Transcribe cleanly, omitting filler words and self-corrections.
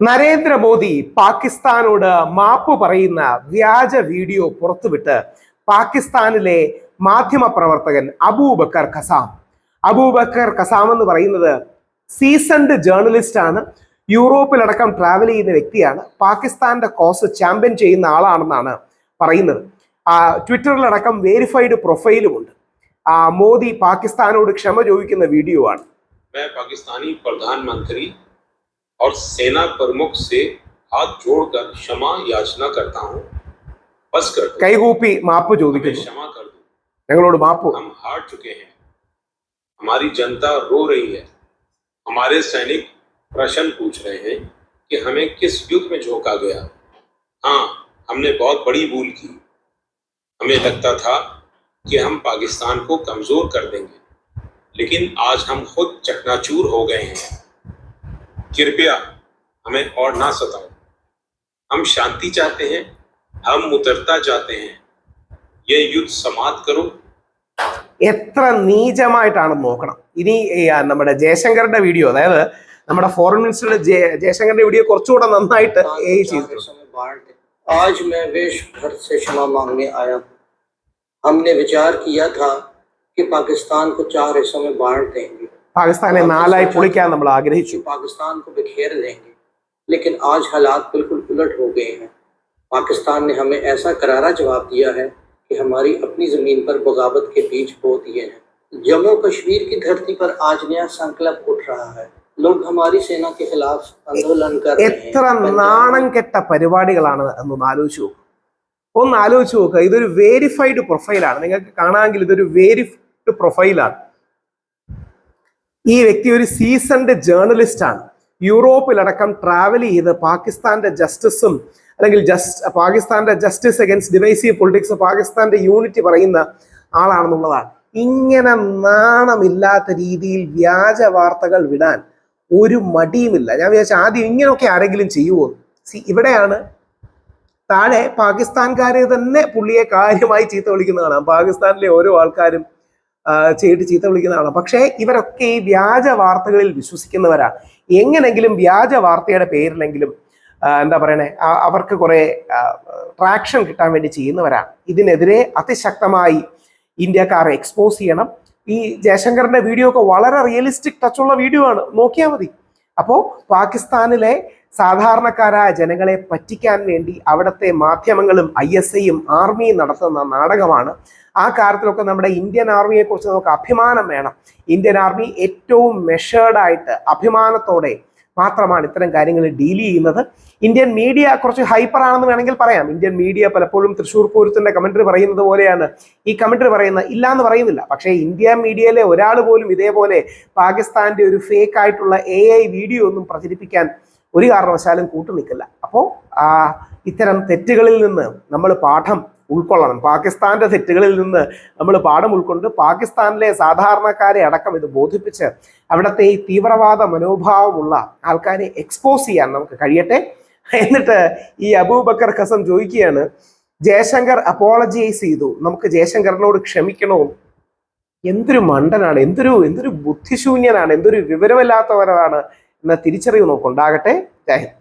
നരേന്ദ്രമോദി പാകിസ്ഥാനോട് മാപ്പ് പറയുന്ന വ്യാജ വീഡിയോ പുറത്തുവിട്ട് പാകിസ്ഥാനിലെ മാധ്യമ പ്രവർത്തകൻ അബൂബക്കർ ഖസാം എന്ന് പറയുന്നത് സീസൺഡ് ജേർണലിസ്റ്റ് ആണ്. യൂറോപ്പിലടക്കം ട്രാവൽ ചെയ്യുന്ന വ്യക്തിയാണ്. പാകിസ്ഥാന്റെ കോസ് ചാമ്പ്യൻ ചെയ്യുന്ന ആളാണെന്നാണ് പറയുന്നത്. ട്വിറ്ററിലടക്കം വേരിഫൈഡ് പ്രൊഫൈലുമുണ്ട്. മോദി പാകിസ്ഥാനോട് ക്ഷമ ചോദിക്കുന്ന വീഡിയോ ആണ്. പാകിസ്ഥാനി പ്രധാനമന്ത്രി और सेना प्रमुख से हाथ जोड़कर क्षमा याचना करता हूं, बस कर दो, കൈകൂപ്പി മാപ്പ് ചോദിക്കുന്നു. क्षमा कर दो, ഞങ്ങളോട് മാപ്പ്. हम हार चुके हैं, हमारी जनता रो रही है, हमारे सैनिक प्रश्न पूछ रहे हैं कि हमें किस युद्ध में झोंका गया. हाँ, हमने बहुत बड़ी भूल की. हमें लगता था कि हम पाकिस्तान को कमजोर कर देंगे, लेकिन आज हम खुद चकनाचूर हो गए हैं. कृपया हमें और ना सताओ. हम शांति चाहते हैं, हम मुतरता चाहते हैं. ये युद्ध समाप्त करो. എത്ര നീചമായിട്ടാണെന്ന് നോക്കണം. ഇനി നമ്മുടെ ജയശങ്കറിന്റെ വീഡിയോ, അതായത് നമ്മുടെ ഫോറിൻ മിനിസ്റ്ററുടെ ജയശങ്കറിന്റെ വീഡിയോ കുറച്ചുകൂടെ നന്നായിട്ട് आज मैं देश भर से क्षमा मांगने आया. हमने विचार किया था कि पाकिस्तान को 4 हिस्सों में बांट देंगे, പാകിസ്ഥാനെ 4 ആയി പൊളിക്കാൻ നമ്മൾ ആഗ്രഹിച്ചു. पाकिस्तान को बिखेर देंगे, लेकिन आज हालात बिल्कुल उलट हो गए हैं. पाकिस्तान ने हमें ऐसा करारा जवाब दिया है कि हमारी अपनी जमीन पर बगावत के बीज बो दिए हैं. जम्मू कश्मीर की धरती पर आज नया संकल्प उठ रहा है. लोग हमारी सेना के खिलाफ आंदोलन कर रहे हैं. എത്ര നാണം കെട്ട പരിപാടികളാണ് എന്നൊന്ന് ആലോചിച്ചു നോക്കുക. ഇതൊരു വേരിഫൈഡ് പ്രൊഫൈലാണ്. നിങ്ങൾക്ക് കാണാമെങ്കിൽ ഇതൊരു വേരിഫൈഡ് പ്രൊഫൈലാണ്. ഈ വ്യക്തി ഒരു സീസൺഡ് ജേർണലിസ്റ്റ് ആണ്. യൂറോപ്പിലടക്കം ട്രാവൽ ചെയ്ത് പാകിസ്ഥാന്റെ ജസ്റ്റിസും അല്ലെങ്കിൽ പാകിസ്ഥാന്റെ ജസ്റ്റിസ് അഗൈൻസ്റ്റ് ഡിവൈസീവ് പൊളിറ്റിക്സ്, പാകിസ്ഥാന്റെ യൂണിറ്റി പറയുന്ന ആളാണെന്നുള്ളതാണ്. ഇങ്ങനെ നാണമില്ലാത്ത രീതിയിൽ വ്യാജ വാർത്തകൾ വിടാൻ ഒരു മടിയുമില്ല. ഞാൻ വിചാരിച്ച ആദ്യം ഇങ്ങനെയൊക്കെ ആരെങ്കിലും ചെയ്യുമോ. ഇവിടെയാണ് താഴെ പാകിസ്ഥാൻകാരെ തന്നെ പുള്ളിയെ കാര്യമായി ചീത്ത വിളിക്കുന്നതാണ്. പാകിസ്ഥാനിലെ ഓരോ ആൾക്കാരും ചീത്ത വിളിക്കുന്നതാണ്. പക്ഷേ ഇവരൊക്കെ ഈ വ്യാജ വാർത്തകളിൽ വിശ്വസിക്കുന്നവരാണ്. എങ്ങനെങ്കിലും വ്യാജ വാർത്തയുടെ പേരിലെങ്കിലും എന്താ പറയണേ, അവർക്ക് കുറെ ട്രാക്ഷൻ കിട്ടാൻ വേണ്ടി ചെയ്യുന്നവരാണ്. ഇതിനെതിരെ അതിശക്തമായി ഇന്ത്യക്കാരെ എക്സ്പോസ് ചെയ്യണം. ഈ ജയശങ്കറിന്റെ വീഡിയോ ഒക്കെ വളരെ റിയലിസ്റ്റിക് ടച്ചുള്ള വീഡിയോ ആണ്, നോക്കിയാൽ മതി. അപ്പോൾ പാകിസ്ഥാനിലെ സാധാരണക്കാരായ ജനങ്ങളെ പറ്റിക്കാൻ വേണ്ടി അവിടുത്തെ മാധ്യമങ്ങളും ISIയും ആർമിയും നടത്തുന്ന നാടകമാണ്. ആ കാര്യത്തിലൊക്കെ നമ്മുടെ ഇന്ത്യൻ ആർമിയെ കുറിച്ച് നമുക്ക് അഭിമാനം വേണം. ഇന്ത്യൻ ആർമി ഏറ്റവും മെഷേർഡായിട്ട് അഭിമാനത്തോടെ മാത്രമാണ് ഇത്തരം കാര്യങ്ങൾ ഡീൽ ചെയ്യുന്നത്. ഇന്ത്യൻ മീഡിയ കുറച്ച് ഹൈപ്പർ ആണെന്ന് വേണമെങ്കിൽ പറയാം. ഇന്ത്യൻ മീഡിയ പലപ്പോഴും തൃശ്ശൂർ പൂരത്തിന്റെ കമന്ററി പറയുന്നത് പോലെയാണ് ഈ കമന്ററി പറയുന്നത്. ഇല്ലാന്ന് പറയുന്നില്ല. പക്ഷേ ഇന്ത്യൻ മീഡിയയിലെ ഒരാൾ പോലും ഇതേപോലെ പാകിസ്ഥാന്റെ ഒരു ഫേക്ക് ആയിട്ടുള്ള AI വീഡിയോ ഒന്നും പ്രചരിപ്പിക്കാൻ ഒരു കാരണവശാലും കൂട്ടുനിൽക്കില്ല. അപ്പോൾ ഇത്തരം തെറ്റുകളിൽ നിന്ന് നമ്മൾ പാഠം ഉൾക്കൊള്ളണം. പാകിസ്ഥാന്റെ തെറ്റുകളിൽ നിന്ന് നമ്മൾ പാഠം ഉൾക്കൊണ്ട് പാകിസ്ഥാനിലെ സാധാരണക്കാരെ അടക്കം ഇത് ബോധിപ്പിച്ച് അവിടുത്തെ ഈ തീവ്രവാദ മനോഭാവമുള്ള ആൾക്കാരെ എക്സ്പോസ് ചെയ്യാൻ നമുക്ക് കഴിയട്ടെ. എന്നിട്ട് ഈ അബൂബക്കർ ഖസം ചോദിക്കുകയാണ്, ജയശങ്കർ അപ്പോളജൈസ് ചെയ്തു, നമുക്ക് ജയശങ്കറിനോട് ക്ഷമിക്കണോ. എന്തൊരു മണ്ടനാണ്, എന്തൊരു ബുദ്ധിശൂന്യനാണ്, എന്തൊരു വിവരമില്ലാത്തവരാണ് എന്ന തിരിച്ചറിവ് നോക്കുണ്ടാകട്ടെ. ജയ് ഹിന്ദ്.